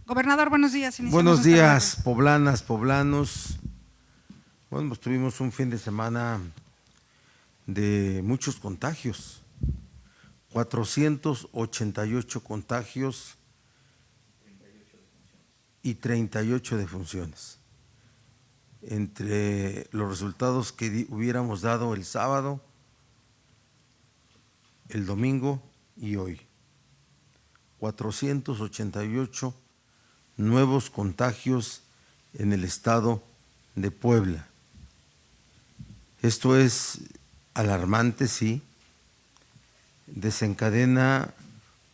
Gobernador, buenos días. Buenos días, poblanas, poblanos. Bueno, pues tuvimos un fin de semana de muchos contagios, 488 contagios y 38 defunciones. Entre los resultados que hubiéramos dado el sábado, el domingo y hoy, 488 nuevos contagios en el estado de Puebla. Esto es alarmante, sí, desencadena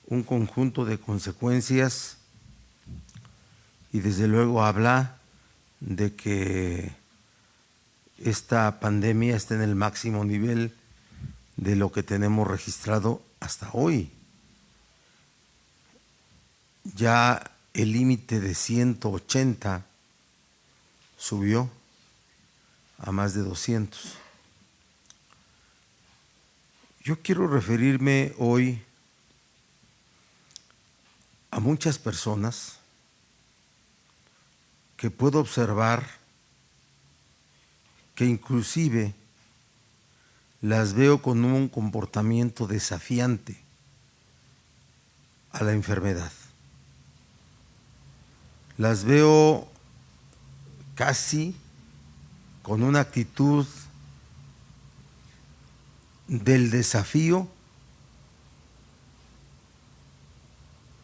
un conjunto de consecuencias y desde luego habla de que esta pandemia está en el máximo nivel de lo que tenemos registrado hasta hoy. Ya el límite de 180 subió a más de 200. Yo quiero referirme hoy a muchas personas que puedo observar que inclusive las veo con un comportamiento desafiante a la enfermedad. Las veo casi con una actitud del desafío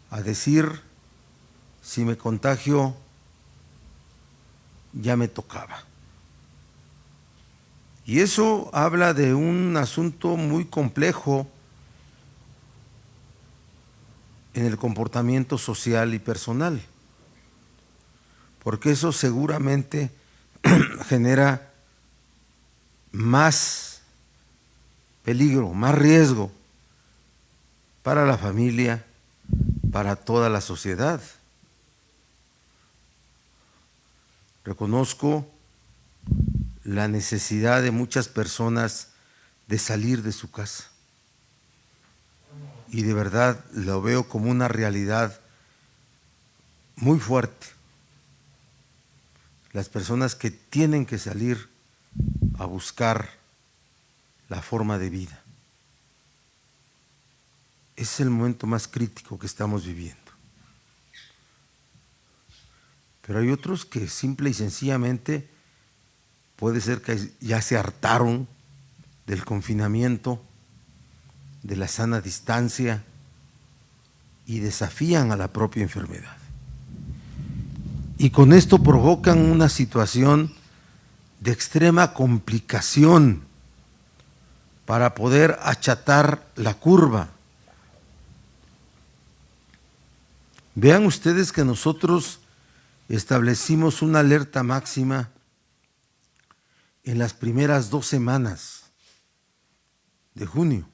a decir, si me contagio, ya me tocaba. Y eso habla de un asunto muy complejo en el comportamiento social y personal, porque eso seguramente genera más peligro, más riesgo para la familia, para toda la sociedad. Reconozco la necesidad de muchas personas de salir de su casa y de verdad lo veo como una realidad muy fuerte. Las personas que tienen que salir a buscar la forma de vida. Es el momento más crítico que estamos viviendo. Pero hay otros que simple y sencillamente puede ser que ya se hartaron del confinamiento, de la sana distancia y desafían a la propia enfermedad. Y con esto provocan una situación de extrema complicación para poder achatar la curva. Vean ustedes que nosotros establecimos una alerta máxima en las primeras 2 semanas de junio,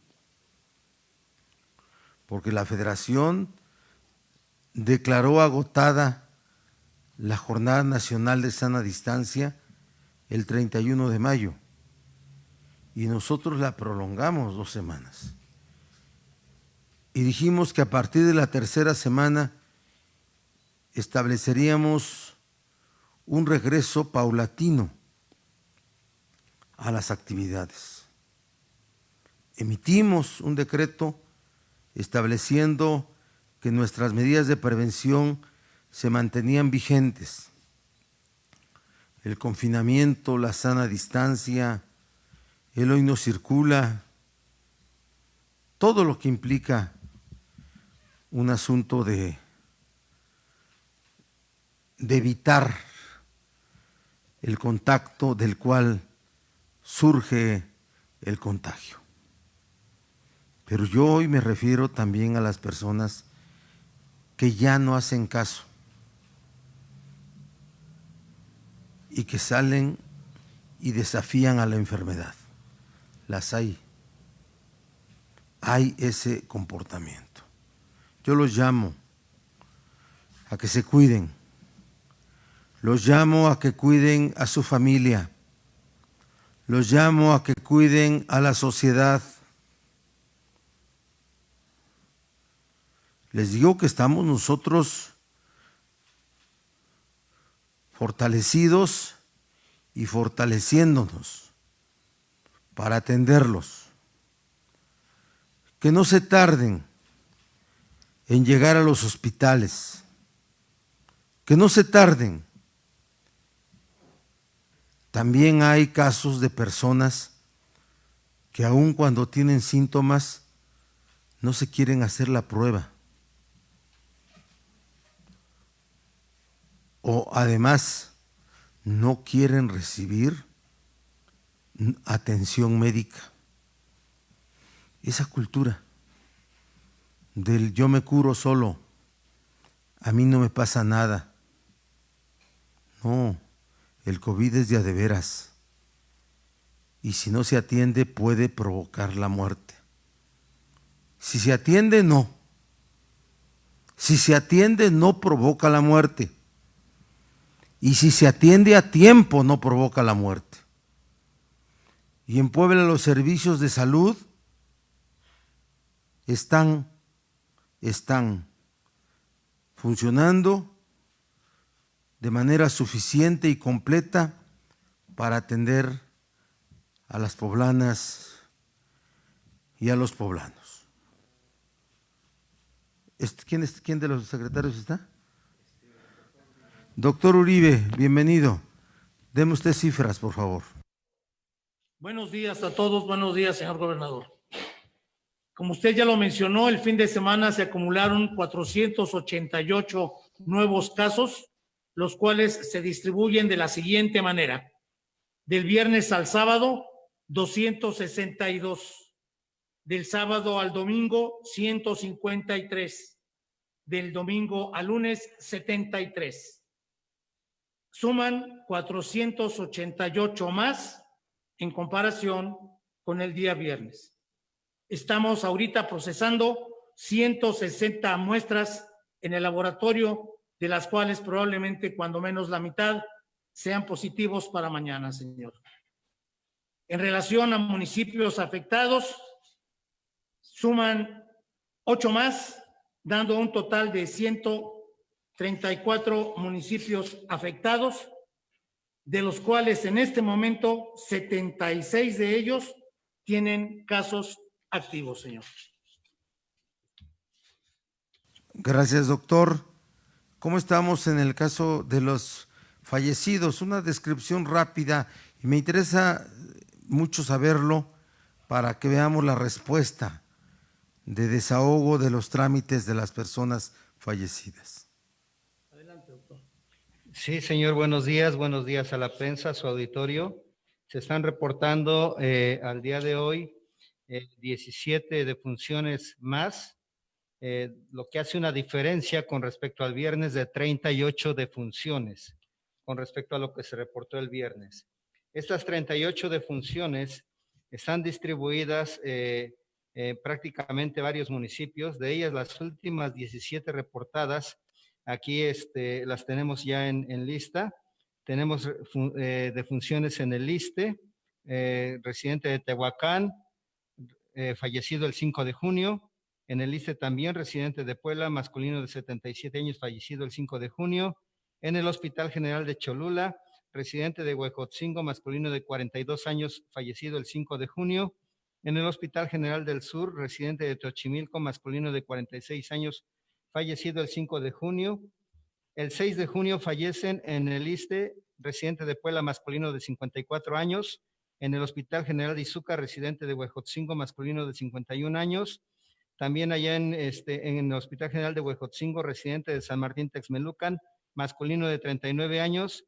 porque la Federación declaró agotada la Jornada Nacional de Sana Distancia el 31 de mayo y nosotros la prolongamos 2 semanas. Y dijimos que a partir de la 3ª semana estableceríamos un regreso paulatino a las actividades. Emitimos un decreto estableciendo que nuestras medidas de prevención se mantenían vigentes. El confinamiento, la sana distancia, el hoy no circula, todo lo que implica un asunto de evitar el contacto del cual surge el contagio. Pero yo hoy me refiero también a las personas que ya no hacen caso y que salen y desafían a la enfermedad. Las hay. Hay ese comportamiento. Yo los llamo a que se cuiden. Los llamo a que cuiden a su familia. Los llamo a que cuiden a la sociedad. Les digo que estamos nosotros fortalecidos y fortaleciéndonos para atenderlos. Que no se tarden en llegar a los hospitales, que no se tarden. También hay casos de personas que aun cuando tienen síntomas no se quieren hacer la prueba. O además no quieren recibir atención médica. Esa cultura del yo me curo solo, a mí no me pasa nada. No, el COVID es de a de veras. Y si no se atiende puede provocar la muerte. Si se atiende, no. Si se atiende, no provoca la muerte. Y si se atiende a tiempo, no provoca la muerte. Y en Puebla los servicios de salud están funcionando de manera suficiente y completa para atender a las poblanas y a los poblanos. ¿Quién de los secretarios está? Doctor Uribe, bienvenido. Deme usted cifras, por favor. Buenos días a todos, buenos días, señor gobernador. Como usted ya lo mencionó, el fin de semana se acumularon 488 nuevos casos, los cuales se distribuyen de la siguiente manera. Del viernes al sábado, 262. Del sábado al domingo, 153. Del domingo al lunes, 73. Suman 488 más en comparación con el día viernes. Estamos ahorita procesando 160 muestras en el laboratorio, de las cuales probablemente cuando menos la mitad sean positivos para mañana, señor. En relación a municipios afectados, suman 8 más, dando un total de 134 municipios afectados, de los cuales en este momento 76 de ellos tienen casos activos, señor. Gracias, doctor. ¿Cómo estamos en el caso de los fallecidos? Una descripción rápida, y me interesa mucho saberlo para que veamos la respuesta de desahogo de los trámites de las personas fallecidas. Adelante, doctor. Sí, señor, buenos días a la prensa, a su auditorio. Se están reportando al día de hoy 17 defunciones más, lo que hace una diferencia con respecto al viernes de 38 defunciones, con respecto a lo que se reportó el viernes. Estas 38 defunciones están distribuidas prácticamente varios municipios. De ellas, las últimas 17 reportadas, aquí las tenemos ya en lista. Tenemos defunciones en el Iste, residente de Tehuacán, fallecido el 5 de junio. En el Iste también, residente de Puebla, masculino de 77 años, fallecido el 5 de junio. En el Hospital General de Cholula, residente de Huejotzingo, masculino de 42 años, fallecido el 5 de junio. En el Hospital General del Sur, residente de Xochimilco, masculino de 46 años, fallecido el 5 de junio. El 6 de junio fallecen en el Iste, residente de Puebla, masculino de 54 años. En el Hospital General de Izúcar, residente de Huejotzingo, masculino de 51 años. También allá en el Hospital General de Huejotzingo, residente de San Martín Texmelucan, masculino de 39 años.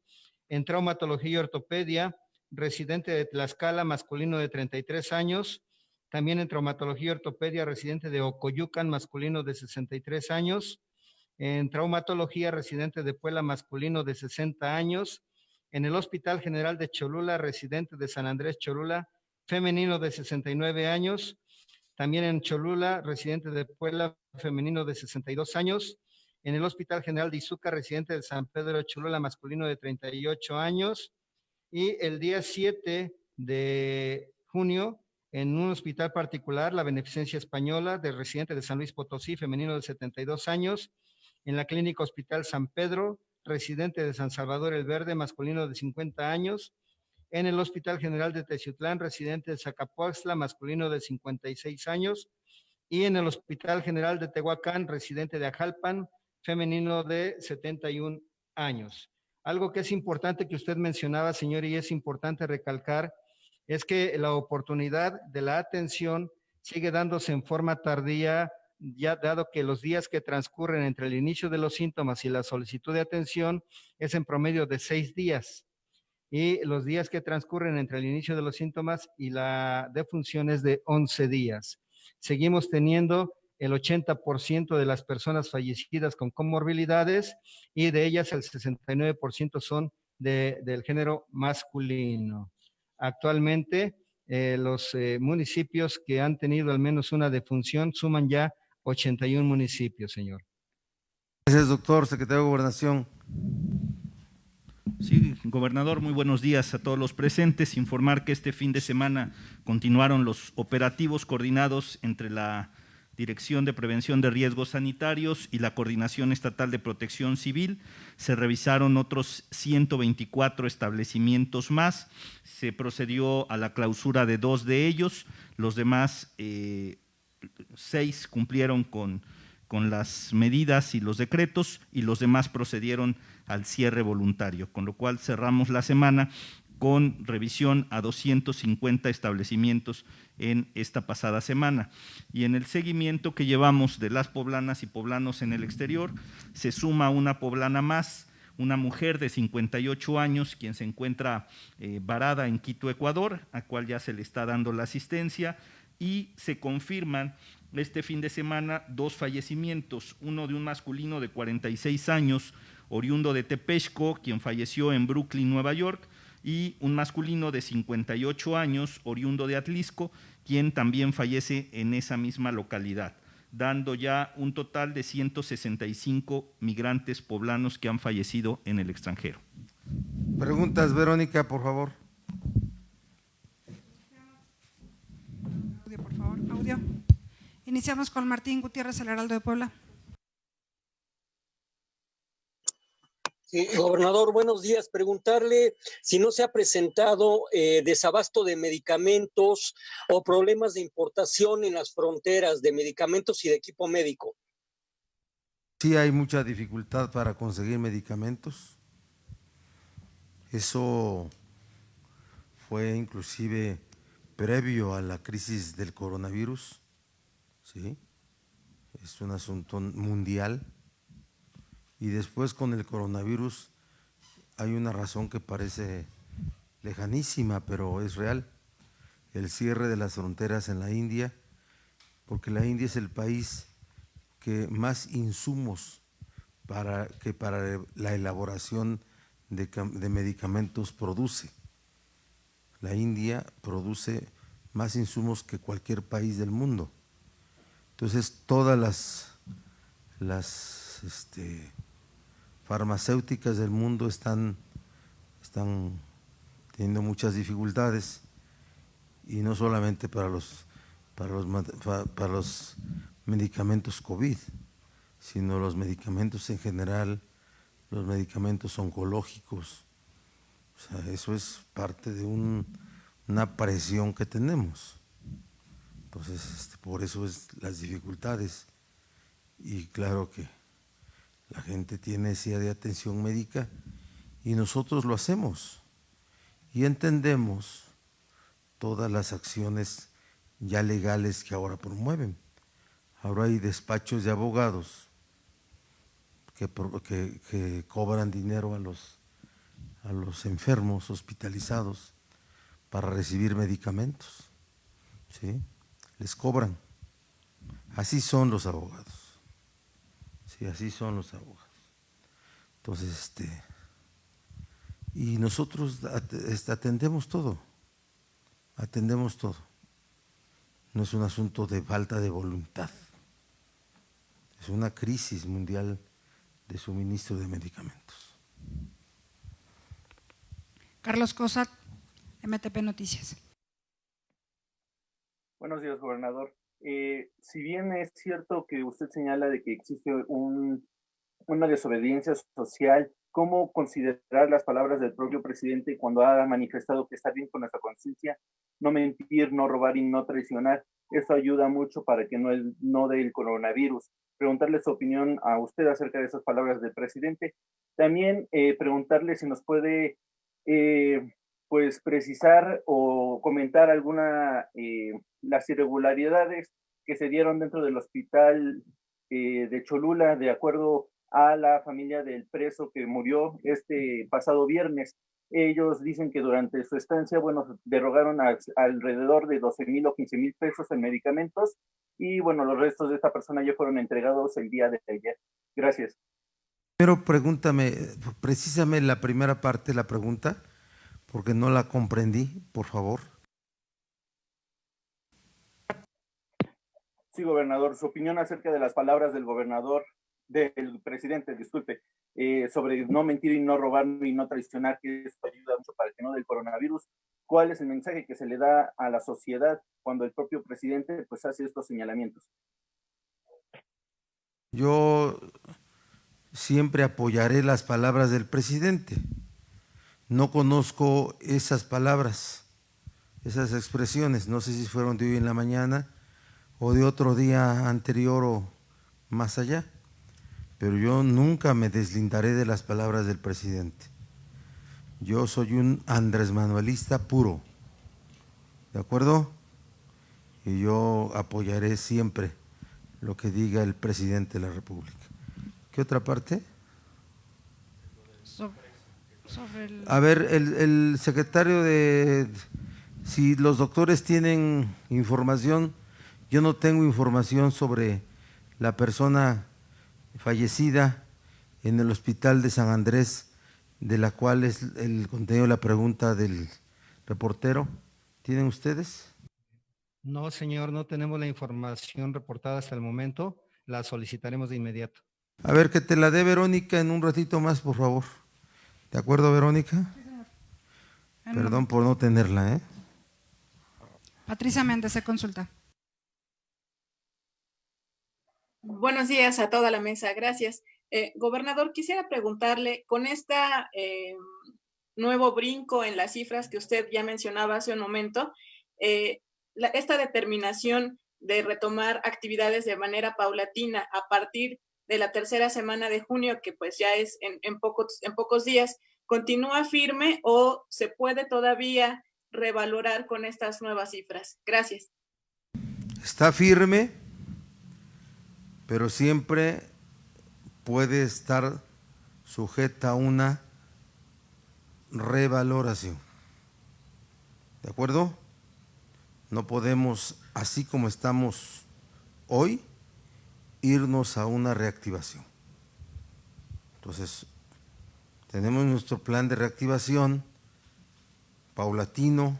En traumatología y ortopedia, residente de Tlaxcala, masculino de 33 años. También en traumatología y ortopedia, residente de Ocoyucan, masculino de 63 años. En traumatología, residente de Puebla, masculino de 60 años. En el Hospital General de Cholula, residente de San Andrés Cholula, femenino de 69 años. También en Cholula, residente de Puebla, femenino de 62 años. En el Hospital General de Izúcar, residente de San Pedro de Cholula, masculino de 38 años. Y el día 7 de junio, en un hospital particular, la Beneficencia Española, de residente de San Luis Potosí, femenino de 72 años. En la Clínica Hospital San Pedro, residente de San Salvador El Verde, masculino de 50 años. En el Hospital General de Teciutlán, residente de Zacapuaxtla, masculino de 56 años. Y en el Hospital General de Tehuacán, residente de Ajalpan, femenino de 71 años. Algo que es importante que usted mencionaba, señor, y es importante recalcar, es que la oportunidad de la atención sigue dándose en forma tardía, ya dado que los días que transcurren entre el inicio de los síntomas y la solicitud de atención es en promedio de 6 días. Y los días que transcurren entre el inicio de los síntomas y la defunción es de 11 días. Seguimos teniendo el 80% de las personas fallecidas con comorbilidades y de ellas el 69% son del género masculino. Actualmente, los municipios que han tenido al menos una defunción suman ya 81 municipios, señor. Gracias, doctor, secretario de Gobernación. Sí, gobernador, muy buenos días a todos los presentes. Informar que este fin de semana continuaron los operativos coordinados entre la Dirección de Prevención de Riesgos Sanitarios y la Coordinación Estatal de Protección Civil. Se revisaron otros 124 establecimientos más. Se procedió a la clausura de 2 de ellos. Los demás 6 cumplieron con las medidas y los decretos, y los demás procedieron al cierre voluntario, con lo cual cerramos la semana con revisión a 250 establecimientos en esta pasada semana. Y en el seguimiento que llevamos de las poblanas y poblanos en el exterior, se suma una poblana más, una mujer de 58 años, quien se encuentra varada en Quito, Ecuador, a cual ya se le está dando la asistencia, y se confirman este fin de semana 2 fallecimientos, uno de un masculino de 46 años, oriundo de Tepexco, quien falleció en Brooklyn, Nueva York, y un masculino de 58 años, oriundo de Atlisco, quien también fallece en esa misma localidad, dando ya un total de 165 migrantes poblanos que han fallecido en el extranjero. Preguntas, Verónica, por favor. Audio, por favor, audio. Iniciamos con Martín Gutiérrez, el Heraldo de Puebla. Sí, gobernador, buenos días. Preguntarle si no se ha presentado desabasto de medicamentos o problemas de importación en las fronteras de medicamentos y de equipo médico. Sí, hay mucha dificultad para conseguir medicamentos. Eso fue inclusive previo a la crisis del coronavirus, ¿sí? Es un asunto mundial. Y después con el coronavirus hay una razón que parece lejanísima, pero es real. El cierre de las fronteras en la India, porque la India es el país que más insumos para la elaboración de medicamentos produce. La India produce más insumos que cualquier país del mundo. Entonces todas las farmacéuticas del mundo están teniendo muchas dificultades, y no solamente para los medicamentos COVID, sino los medicamentos en general, los medicamentos oncológicos. O sea, eso es parte de una presión que tenemos. Entonces, por eso es las dificultades. Y claro que la gente tiene necesidad de atención médica y nosotros lo hacemos y entendemos todas las acciones ya legales que ahora promueven. Ahora hay despachos de abogados que cobran dinero a los enfermos hospitalizados para recibir medicamentos, ¿sí? Les cobran. Así son los abogados. Sí, así son los abogados. Entonces, y nosotros atendemos todo, No es un asunto de falta de voluntad, es una crisis mundial de suministro de medicamentos. Carlos Cosat, MTP Noticias. Buenos días, gobernador. Si bien es cierto que usted señala de que existe una desobediencia social ¿cómo considerar las palabras del propio presidente cuando ha manifestado que está bien con nuestra conciencia? No mentir, no robar y no traicionar. Eso ayuda mucho para que no dé el coronavirus. Preguntarle su opinión a usted acerca de esas palabras del presidente. También preguntarle si nos puede pues precisar o comentar las irregularidades que se dieron dentro del hospital de Cholula, de acuerdo a la familia del preso que murió este pasado viernes. Ellos dicen que durante su estancia, bueno, derogaron alrededor de 12,000 o 15,000 pesos en medicamentos y, bueno, los restos de esta persona ya fueron entregados el día de ayer. Gracias. Pero pregúntame, precísame la primera parte de la pregunta, porque no la comprendí, por favor. Sí, gobernador, su opinión acerca de las palabras del presidente, disculpe, sobre no mentir y no robar y no traicionar, que esto ayuda mucho para que no dé el coronavirus. ¿Cuál es el mensaje que se le da a la sociedad cuando el propio presidente pues hace estos señalamientos? Yo siempre apoyaré las palabras del presidente. No conozco esas palabras, esas expresiones. No sé si fueron de hoy en la mañana o de otro día anterior o más allá. Pero yo nunca me deslindaré de las palabras del presidente. Yo soy un Andrés Manuelista puro, ¿de acuerdo? Y yo apoyaré siempre lo que diga el presidente de la República. ¿Qué otra parte? A ver, el secretario si los doctores tienen información, yo no tengo información sobre la persona fallecida en el hospital de San Andrés, de la cual es el contenido de la pregunta del reportero. ¿Tienen ustedes? No, señor, no tenemos la información reportada hasta el momento. La solicitaremos de inmediato. A ver, que te la dé Verónica en un ratito más, por favor. ¿De acuerdo, Verónica? Sí, señor. Perdón por no tenerla, ¿eh? Patricia Méndez, se consulta. Buenos días a toda la mesa, gracias. Gobernador, quisiera preguntarle, con esta nuevo brinco en las cifras que usted ya mencionaba hace un momento, esta determinación de retomar actividades de manera paulatina a partir de la tercera semana de junio, que pues ya es en pocos días, ¿continúa firme o se puede todavía revalorar con estas nuevas cifras? Gracias. Está firme, pero siempre puede estar sujeta a una revaloración. ¿De acuerdo? No podemos, así como estamos hoy, irnos a una reactivación. Entonces, tenemos nuestro plan de reactivación paulatino,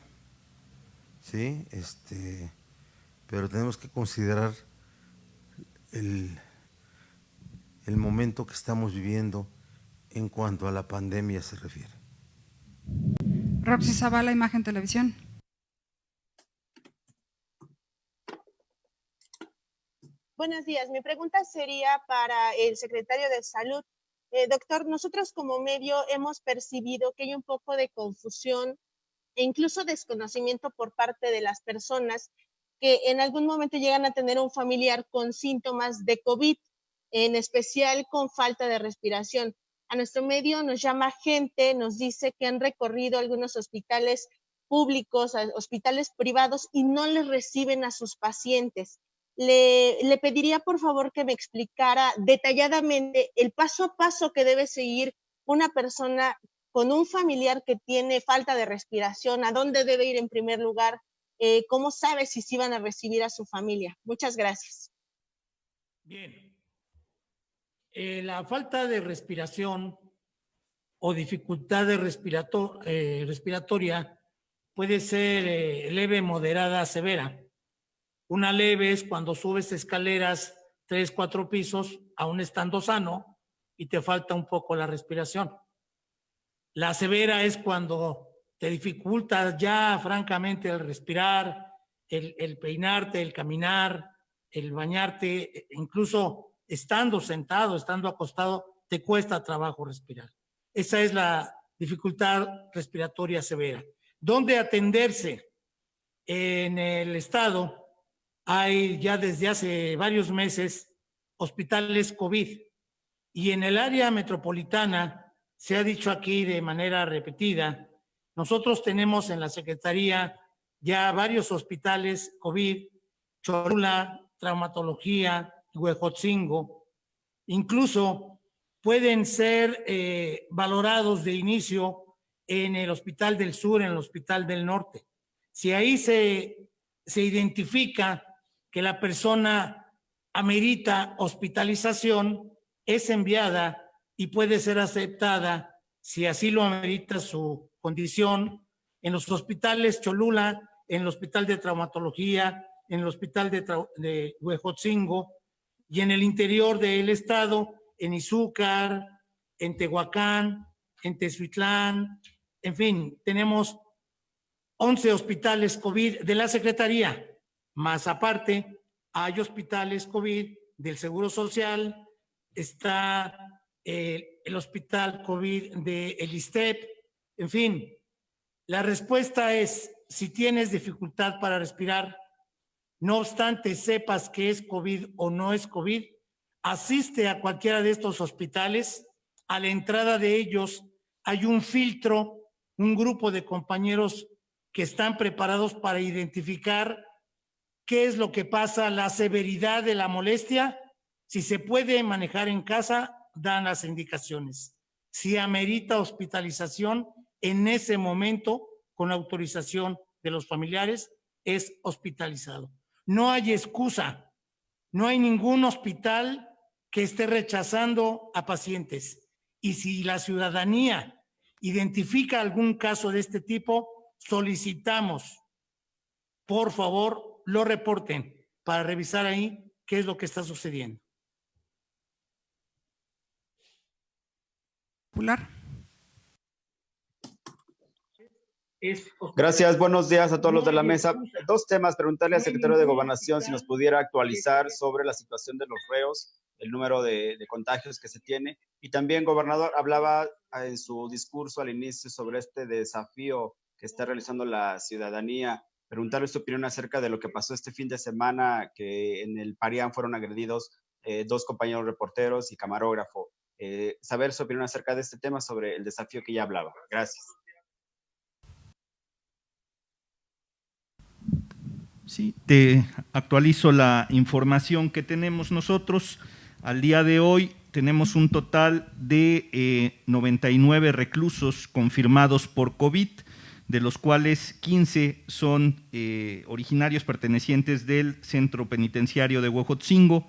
¿sí? Pero tenemos que considerar el momento que estamos viviendo en cuanto a la pandemia se refiere. Roxy Zavala, Imagen Televisión. Buenos días. Mi pregunta sería para el secretario de Salud. Doctor, nosotros como medio hemos percibido que hay un poco de confusión e incluso desconocimiento por parte de las personas que en algún momento llegan a tener un familiar con síntomas de COVID, en especial con falta de respiración. A nuestro medio nos llama gente, nos dice que han recorrido algunos hospitales públicos, hospitales privados y no les reciben a sus pacientes. Le pediría por favor que me explicara detalladamente el paso a paso que debe seguir una persona con un familiar que tiene falta de respiración, a dónde debe ir en primer lugar, cómo sabe si sí van a recibir a su familia. Muchas gracias. Bien. La falta de respiración o dificultad respiratoria puede ser leve, moderada, severa. Una leve es cuando subes escaleras 3, 4 pisos, aún estando sano, y te falta un poco la respiración. La severa es cuando te dificulta ya francamente el respirar, el peinarte, el caminar, el bañarte, incluso estando sentado, estando acostado, te cuesta trabajo respirar. Esa es la dificultad respiratoria severa. ¿Dónde atenderse? En el estado hay ya desde hace varios meses hospitales COVID y en el área metropolitana, se ha dicho aquí de manera repetida, nosotros tenemos en la Secretaría ya varios hospitales COVID, Cholula, Traumatología, Huejotzingo, incluso pueden ser valorados de inicio en el Hospital del Sur, en el Hospital del Norte. Si ahí se identifica que la persona amerita hospitalización, es enviada y puede ser aceptada, si así lo amerita su condición, en los hospitales Cholula, en el Hospital de Traumatología, en el Hospital de Huejotzingo y en el interior del estado, en Izúcar, en Tehuacán, en Tezuitlán, en fin, tenemos 11 hospitales COVID de la Secretaría, más aparte hay hospitales COVID del Seguro Social, está el hospital COVID de el ISSSTE, en fin, la respuesta es, si tienes dificultad para respirar, no obstante sepas que es COVID o no es COVID, asiste a cualquiera de estos hospitales, a la entrada de ellos hay un filtro, un grupo de compañeros que están preparados para identificar qué es lo que pasa, la severidad de la molestia. Si se puede manejar en casa, dan las indicaciones. Si amerita hospitalización, en ese momento, con autorización de los familiares, es hospitalizado. No hay excusa, no hay ningún hospital que esté rechazando a pacientes. Y si la ciudadanía identifica algún caso de este tipo, solicitamos, por favor, lo reporten para revisar ahí qué es lo que está sucediendo. Gracias, buenos días a todos los de la mesa. Dos temas, preguntarle al secretario de Gobernación si nos pudiera actualizar sobre la situación de los reos, el número de contagios que se tiene. Y también, gobernador, hablaba en su discurso al inicio sobre este desafío que está realizando la ciudadanía. Preguntarle su opinión acerca de lo que pasó este fin de semana, que en el Parián fueron agredidos 2 compañeros reporteros y camarógrafo. Saber su opinión acerca de este tema sobre el desafío que ya hablaba. Gracias. Sí, te actualizo la información que tenemos nosotros. Al día de hoy tenemos un total de 99 reclusos confirmados por COVID, de los cuales 15 son originarios pertenecientes del Centro Penitenciario de Huejotzingo,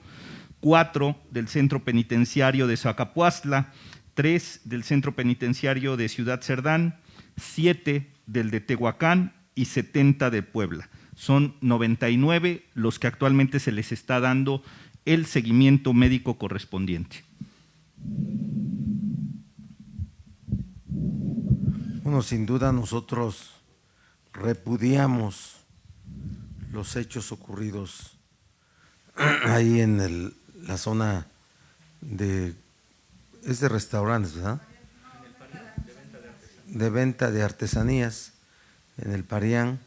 4 del Centro Penitenciario de Zacapuastla, 3 del Centro Penitenciario de Ciudad Cerdán, 7 del de Tehuacán y 70 de Puebla. Son 99 los que actualmente se les está dando el seguimiento médico correspondiente. Bueno, sin duda nosotros repudiamos los hechos ocurridos ahí en la zona de restaurantes, ¿verdad? De venta de artesanías en el Parián,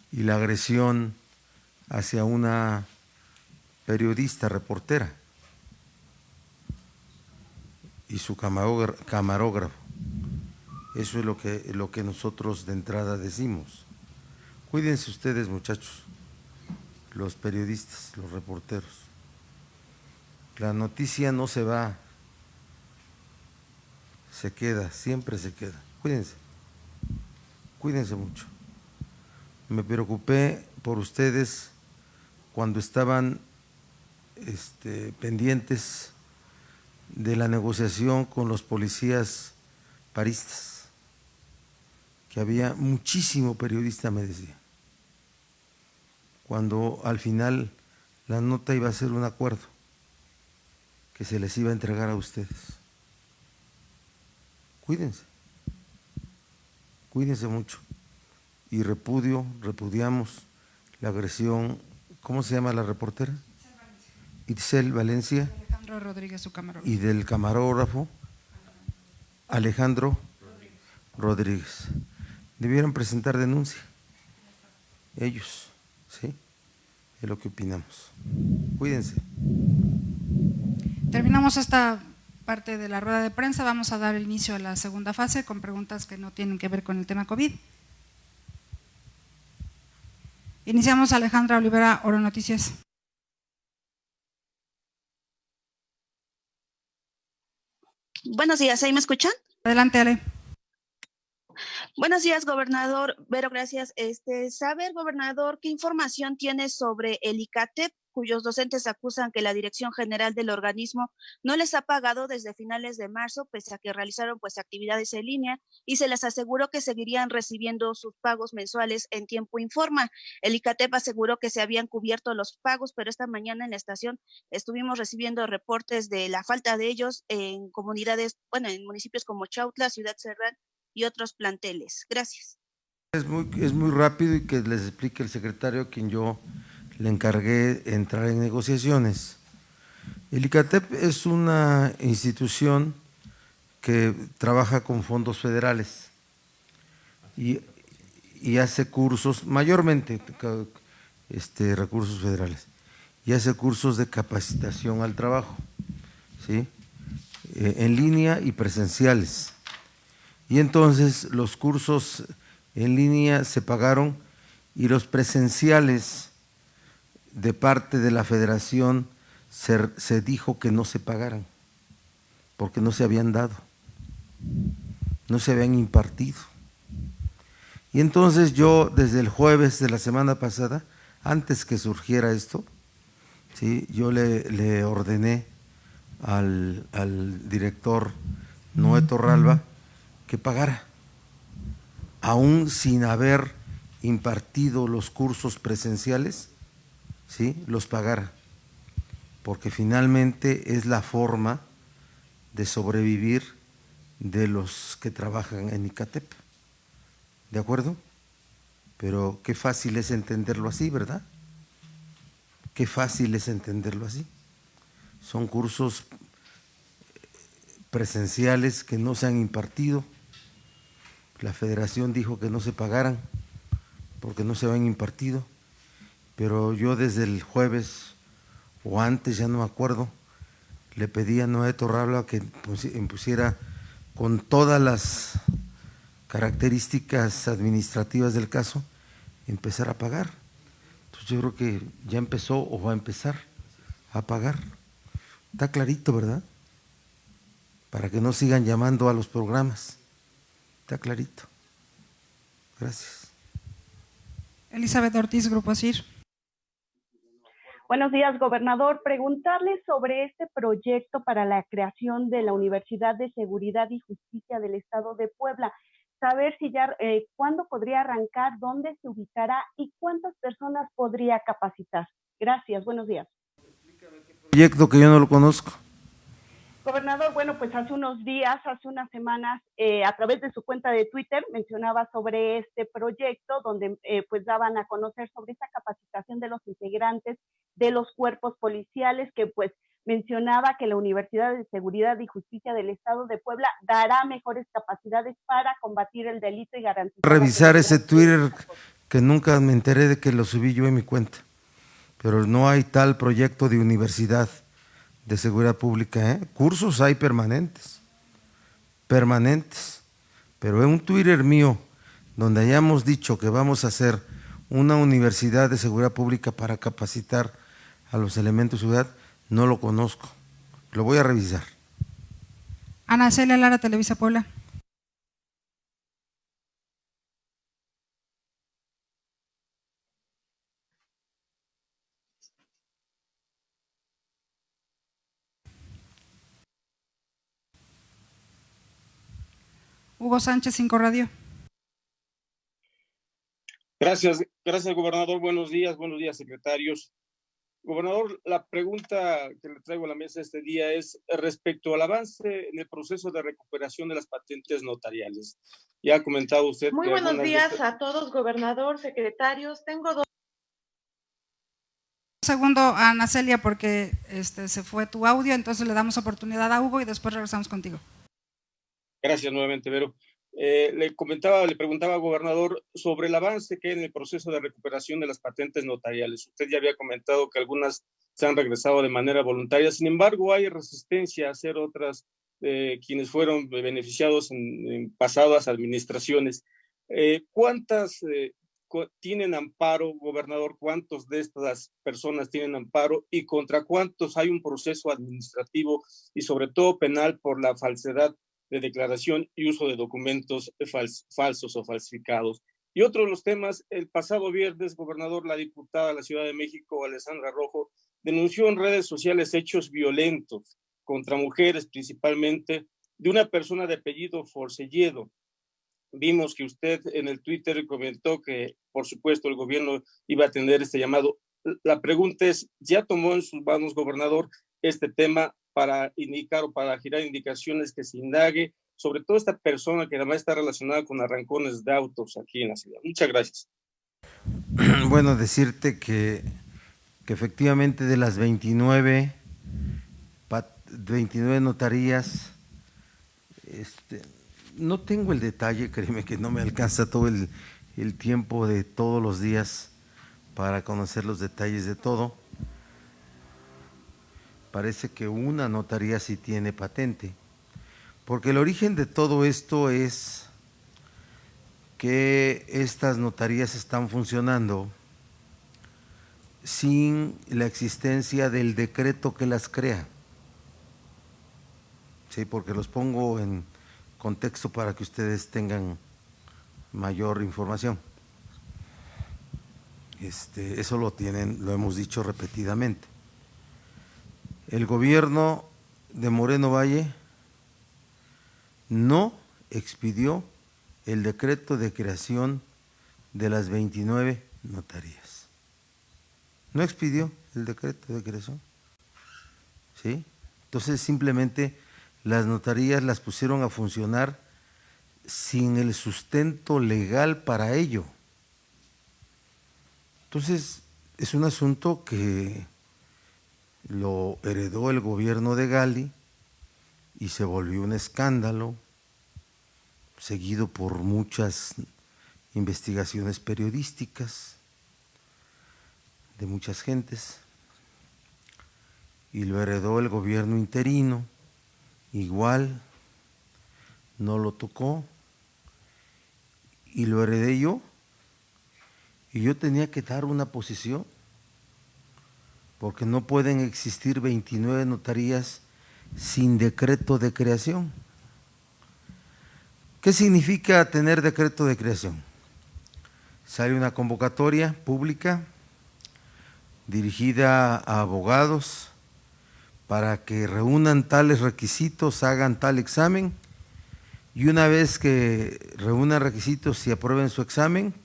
y la agresión hacia una periodista, reportera, y su camarógrafo. Eso es lo que nosotros de entrada decimos. Cuídense ustedes, muchachos, los periodistas, los reporteros. La noticia no se va, se queda, siempre se queda. Cuídense mucho. Me preocupé por ustedes cuando estaban pendientes de la negociación con los policías paristas, que había muchísimo periodista, me decía, cuando al final la nota iba a ser un acuerdo que se les iba a entregar a ustedes. Cuídense mucho. Y repudiamos la agresión. ¿Cómo se llama la reportera? Itzel Valencia. Alejandro Rodríguez, su camarógrafo. Y del camarógrafo. Alejandro Rodríguez. Debieran presentar denuncia. Ellos, ¿sí? Es lo que opinamos. Cuídense. Terminamos esta parte de la rueda de prensa. Vamos a dar inicio a la segunda fase con preguntas que no tienen que ver con el tema COVID. Iniciamos. Alejandra Olivera, Oro Noticias. Buenos días, ¿ahí me escuchan? Adelante, Ale. Buenos días, gobernador. Vero, gracias. Saber, gobernador, ¿qué información tiene sobre el ICATEP, cuyos docentes acusan que la Dirección General del organismo no les ha pagado desde finales de marzo, pese a que realizaron pues actividades en línea, y se les aseguró que seguirían recibiendo sus pagos mensuales en tiempo informa? El ICATEP aseguró que se habían cubierto los pagos, pero esta mañana en la estación estuvimos recibiendo reportes de la falta de ellos en comunidades, bueno, en municipios como Chautla, Ciudad Cerdán y otros planteles. Gracias. Es muy rápido y que les explique el secretario a quien yo le encargué entrar en negociaciones. El ICATEP es una institución que trabaja con fondos federales y hace cursos, mayormente recursos federales, y hace cursos de capacitación al trabajo, ¿sí? En línea y presenciales. Y entonces los cursos en línea se pagaron y los presenciales de parte de la federación se dijo que no se pagaran, porque no se habían dado, no se habían impartido. Y entonces yo desde el jueves de la semana pasada, antes que surgiera esto, ¿sí?, yo le ordené al director Noé Torralba que pagara, aún sin haber impartido los cursos presenciales, ¿sí?, los pagara, porque finalmente es la forma de sobrevivir de los que trabajan en ICATEP, ¿de acuerdo? Pero qué fácil es entenderlo así, ¿verdad? Qué fácil es entenderlo así. Son cursos presenciales que no se han impartido. La federación dijo que no se pagaran porque no se habían impartido, pero yo desde el jueves o antes, ya no me acuerdo, le pedí a Noé Torralba que impusiera con todas las características administrativas del caso, empezar a pagar. Entonces yo creo que ya empezó o va a empezar a pagar. Está clarito, ¿verdad? Para que no sigan llamando a los programas. Está clarito. Gracias. Elizabeth Ortiz, Grupo ASIR. Buenos días, gobernador. Preguntarle sobre este proyecto para la creación de la Universidad de Seguridad y Justicia del Estado de Puebla. Saber si ya, cuándo podría arrancar, dónde se ubicará y cuántas personas podría capacitar. Gracias, buenos días. Proyecto que yo no lo conozco. Gobernador, bueno, pues hace unos días, hace unas semanas, a través de su cuenta de Twitter mencionaba sobre este proyecto donde pues daban a conocer sobre esta capacitación de los integrantes de los cuerpos policiales, que pues mencionaba que la Universidad de Seguridad y Justicia del Estado de Puebla dará mejores capacidades para combatir el delito y garantizar. Revisar ese Twitter que nunca me enteré de que lo subí yo en mi cuenta, pero no hay tal proyecto de universidad de seguridad pública, ¿eh? Cursos hay permanentes, pero en un Twitter mío donde hayamos dicho que vamos a hacer una universidad de seguridad pública para capacitar a los elementos de seguridad, no lo conozco, lo voy a revisar. Ana Celia Lara, Televisa Puebla. Hugo Sánchez, 5 Radio. Gracias, gobernador. Buenos días, secretarios. Gobernador, la pregunta que le traigo a la mesa este día es respecto al avance en el proceso de recuperación de las patentes notariales. Ya ha comentado usted. Muy buenos días a todos, gobernador, secretarios. Tengo dos. Un segundo, Ana Celia, porque se fue tu audio, entonces le damos oportunidad a Hugo y después regresamos contigo. Gracias nuevamente, Vero. Le preguntaba al gobernador sobre el avance que hay en el proceso de recuperación de las patentes notariales. Usted ya había comentado que algunas se han regresado de manera voluntaria, sin embargo, hay resistencia a hacer otras quienes fueron beneficiados en pasadas administraciones. ¿Cuántas tienen amparo, gobernador? ¿Cuántos de estas personas tienen amparo y contra cuántos hay un proceso administrativo y sobre todo penal por la falsedad de declaración y uso de documentos falsos o falsificados? Y otro de los temas, el pasado viernes, gobernador, la diputada de la Ciudad de México, Alessandra Rojo, denunció en redes sociales hechos violentos contra mujeres, principalmente de una persona de apellido Forcelledo. Vimos que usted en el Twitter comentó que, por supuesto, el gobierno iba a atender este llamado. La pregunta es, ¿ya tomó en sus manos, gobernador, este tema para indicar o para girar indicaciones que se indague sobre todo esta persona que además está relacionada con arrancones de autos aquí en la ciudad? Muchas gracias. Bueno, decirte que efectivamente de las 29 notarías, no tengo el detalle, créeme que no me alcanza todo el tiempo de todos los días para conocer los detalles de todo. Parece que una notaría sí tiene patente, porque el origen de todo esto es que estas notarías están funcionando sin la existencia del decreto que las crea. Sí, porque los pongo en contexto para que ustedes tengan mayor información. Eso lo hemos dicho repetidamente. El gobierno de Moreno Valle no expidió el decreto de creación de las 29 notarías. No expidió el decreto de creación. ¿Sí? Entonces simplemente las notarías las pusieron a funcionar sin el sustento legal para ello. Entonces es un asunto que lo heredó el gobierno de Gali y se volvió un escándalo, seguido por muchas investigaciones periodísticas de muchas gentes, y lo heredó el gobierno interino, igual no lo tocó, y lo heredé yo, y yo tenía que dar una posición, porque no pueden existir 29 notarías sin decreto de creación. ¿Qué significa tener decreto de creación? Sale una convocatoria pública dirigida a abogados para que reúnan tales requisitos, hagan tal examen, y una vez que reúnan requisitos y aprueben su examen,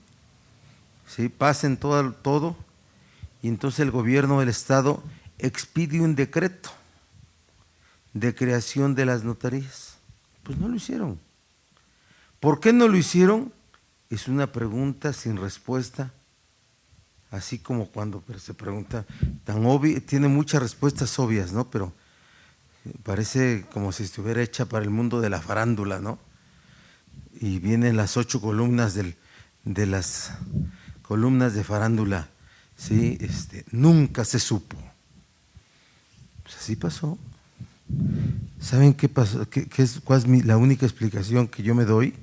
¿sí?, pasen todo, y entonces el gobierno del estado expide un decreto de creación de las notarías. Pues no lo hicieron. ¿Por qué no lo hicieron? Es una pregunta sin respuesta, así como cuando se pregunta, tan obvia, tiene muchas respuestas obvias, ¿no? Pero parece como si estuviera hecha para el mundo de la farándula, ¿no? Y vienen las 8 columnas de las columnas de farándula, ¿sí? Nunca se supo. Pues así pasó. ¿Saben qué pasó? ¿Cuál es la única explicación que yo me doy?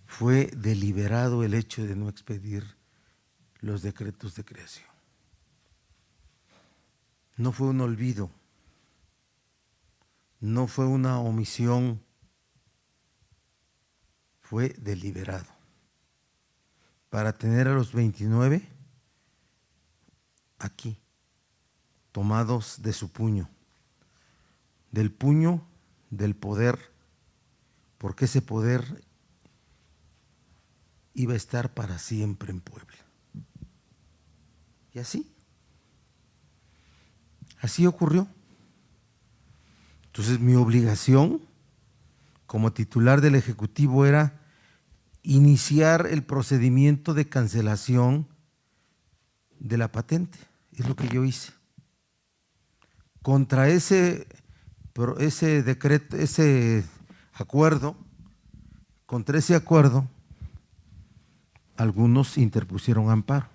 Fue deliberado el hecho de no expedir los decretos de creación. No fue un olvido, no fue una omisión, fue deliberado. Para tener a los 29 aquí, tomados de su puño, del puño del poder, porque ese poder iba a estar para siempre en Puebla. Y así ocurrió. Entonces mi obligación como titular del Ejecutivo era iniciar el procedimiento de cancelación de la patente. Es lo que yo hice. Contra ese decreto, ese acuerdo. Contra ese acuerdo, algunos interpusieron amparo,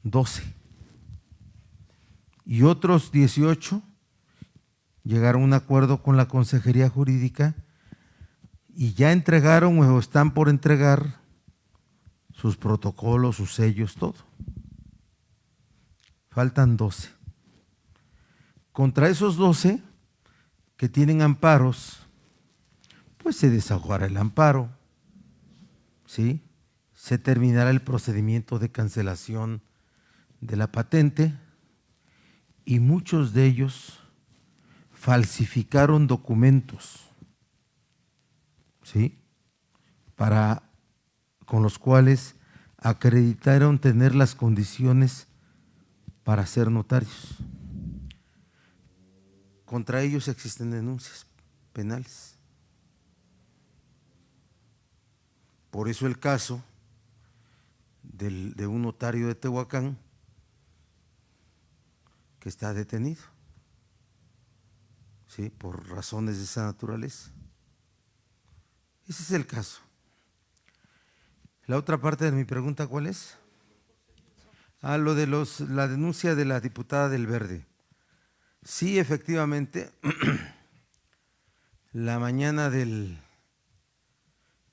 12. Y otros 18 llegaron a un acuerdo con la Consejería Jurídica y ya entregaron o están por entregar sus protocolos, sus sellos, todo. Faltan 12. Contra esos 12 que tienen amparos, pues se desahogará el amparo, ¿sí? Se terminará el procedimiento de cancelación de la patente y muchos de ellos falsificaron documentos, ¿sí? Con los cuales acreditaron tener las condiciones para ser notarios. Contra ellos existen denuncias penales. Por eso el caso de un notario de Tehuacán que está detenido, ¿sí? Por razones de esa naturaleza. Ese es el caso. La otra parte de mi pregunta, ¿cuál es? Lo de la denuncia de la diputada del Verde. Sí, efectivamente, la mañana del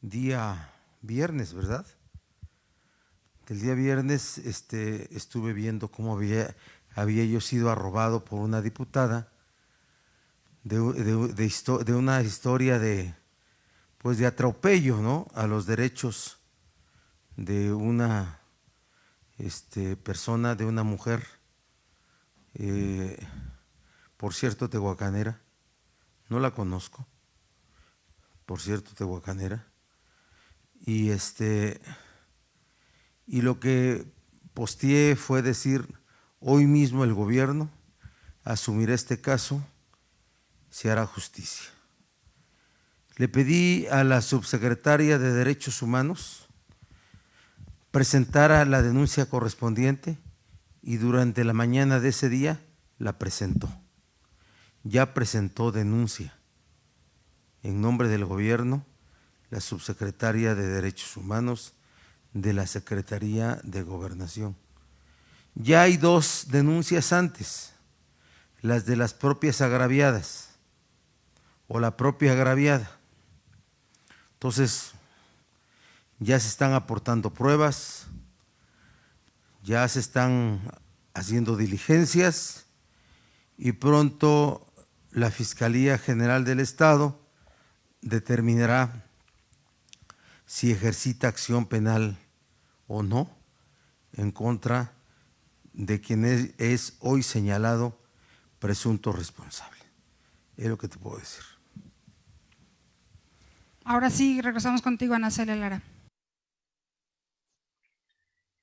día viernes, ¿verdad? Del día viernes estuve viendo cómo había yo sido arrobado por una diputada de una historia de atropello, ¿no?, a los derechos de una persona, de una mujer, por cierto, tehuacanera. No la conozco, por cierto, tehuacanera. Y lo que posteé fue decir: hoy mismo el gobierno asumirá este caso, se hará justicia. Le pedí a la subsecretaria de Derechos Humanos presentara la denuncia correspondiente y durante la mañana de ese día la presentó. Ya presentó denuncia en nombre del gobierno la subsecretaria de Derechos Humanos de la Secretaría de Gobernación. Ya hay 2 denuncias antes, las de las propias agraviadas o la propia agraviada. Entonces, ya se están aportando pruebas, ya se están haciendo diligencias y pronto la Fiscalía General del Estado determinará si ejercita acción penal o no en contra de quien es hoy señalado presunto responsable. Es lo que te puedo decir. Ahora sí, regresamos contigo, Ana Celia Lara.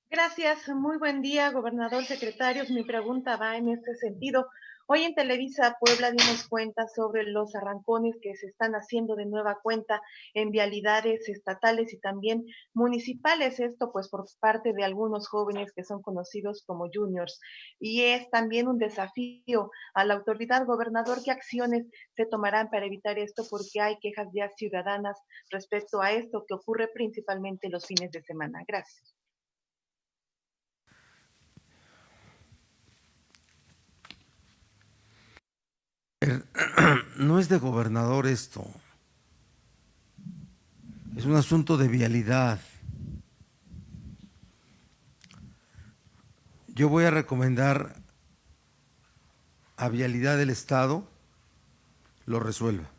Gracias, muy buen día, gobernador, secretarios. Mi pregunta va en este sentido. Hoy en Televisa Puebla dimos cuenta sobre los arrancones que se están haciendo de nueva cuenta en vialidades estatales y también municipales, esto pues por parte de algunos jóvenes que son conocidos como juniors. Y es también un desafío a la autoridad, gobernador, ¿qué acciones se tomarán para evitar esto? Porque hay quejas ya ciudadanas respecto a esto que ocurre principalmente los fines de semana. Gracias. No es de gobernador esto, es un asunto de vialidad. Yo voy a recomendar a Vialidad del Estado lo resuelva.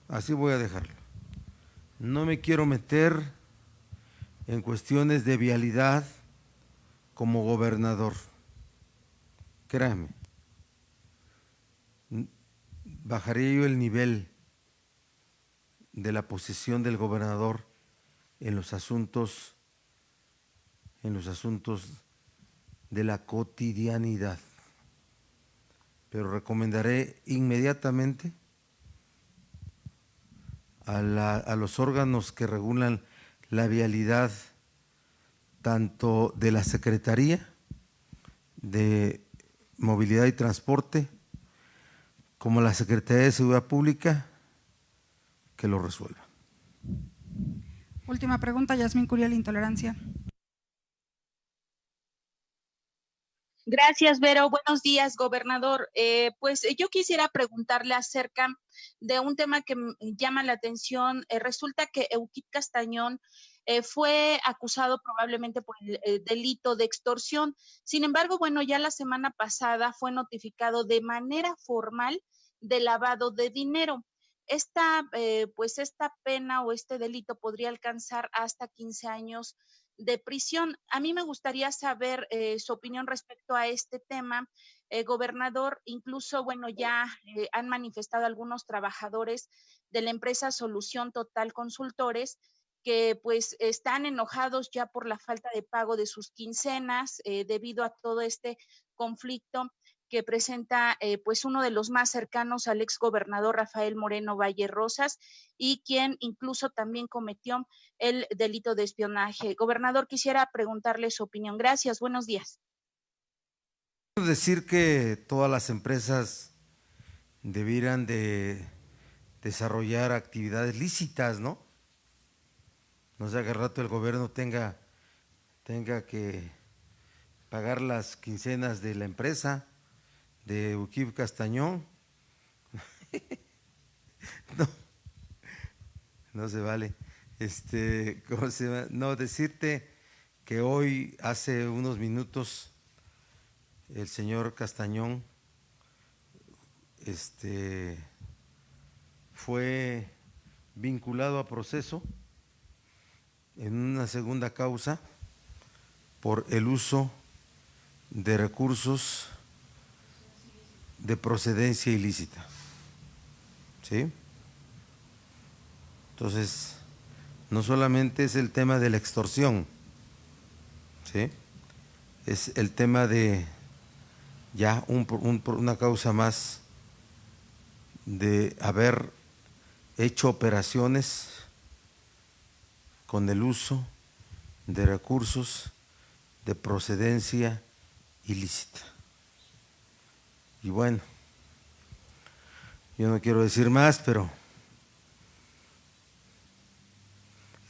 Así voy a dejarlo. No me quiero meter en cuestiones de vialidad como gobernador. Créame, bajaría yo el nivel de la posición del gobernador en los asuntos de la cotidianidad. Pero recomendaré inmediatamente a los órganos que regulan la vialidad, tanto de la Secretaría de Movilidad y Transporte como la Secretaría de Seguridad Pública, que lo resuelva. Última pregunta, Yasmín Curiel, Intolerancia. Gracias, Vero. Buenos días, gobernador. Pues yo quisiera preguntarle acerca de un tema que llama la atención. Resulta que Eukip Castañón fue acusado probablemente por el delito de extorsión. Sin embargo, bueno, ya la semana pasada fue notificado de manera formal de lavado de dinero. Esta pena o este delito podría alcanzar hasta 15 años de prisión. A mí me gustaría saber su opinión respecto a este tema, gobernador. Incluso, bueno, ya han manifestado algunos trabajadores de la empresa Solución Total Consultores que pues están enojados ya por la falta de pago de sus quincenas debido a todo este conflicto que presenta pues uno de los más cercanos al exgobernador Rafael Moreno Valle Rosas y quien incluso también cometió el delito de espionaje. Gobernador, quisiera preguntarle su opinión. Gracias, buenos días. Quiero decir que todas las empresas debieran de desarrollar actividades lícitas, ¿no? No sea que al rato el gobierno tenga que pagar las quincenas de la empresa de Eukip Castañón. No se vale. ¿Cómo se llama? No, decirte que hoy, hace unos minutos, el señor Castañón fue vinculado a proceso en una segunda causa por el uso de recursos de procedencia ilícita. ¿Sí? Entonces, no solamente es el tema de la extorsión, ¿sí? Es el tema de ya una causa más de haber hecho operaciones con el uso de recursos de procedencia ilícita. Y bueno, yo no quiero decir más, pero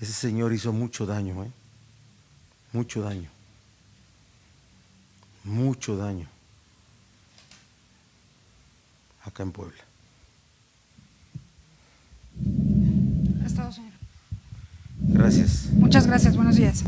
ese señor hizo mucho daño, mucho daño, mucho daño acá en Puebla. Es todo, señor. Gracias. Muchas gracias, buenos días.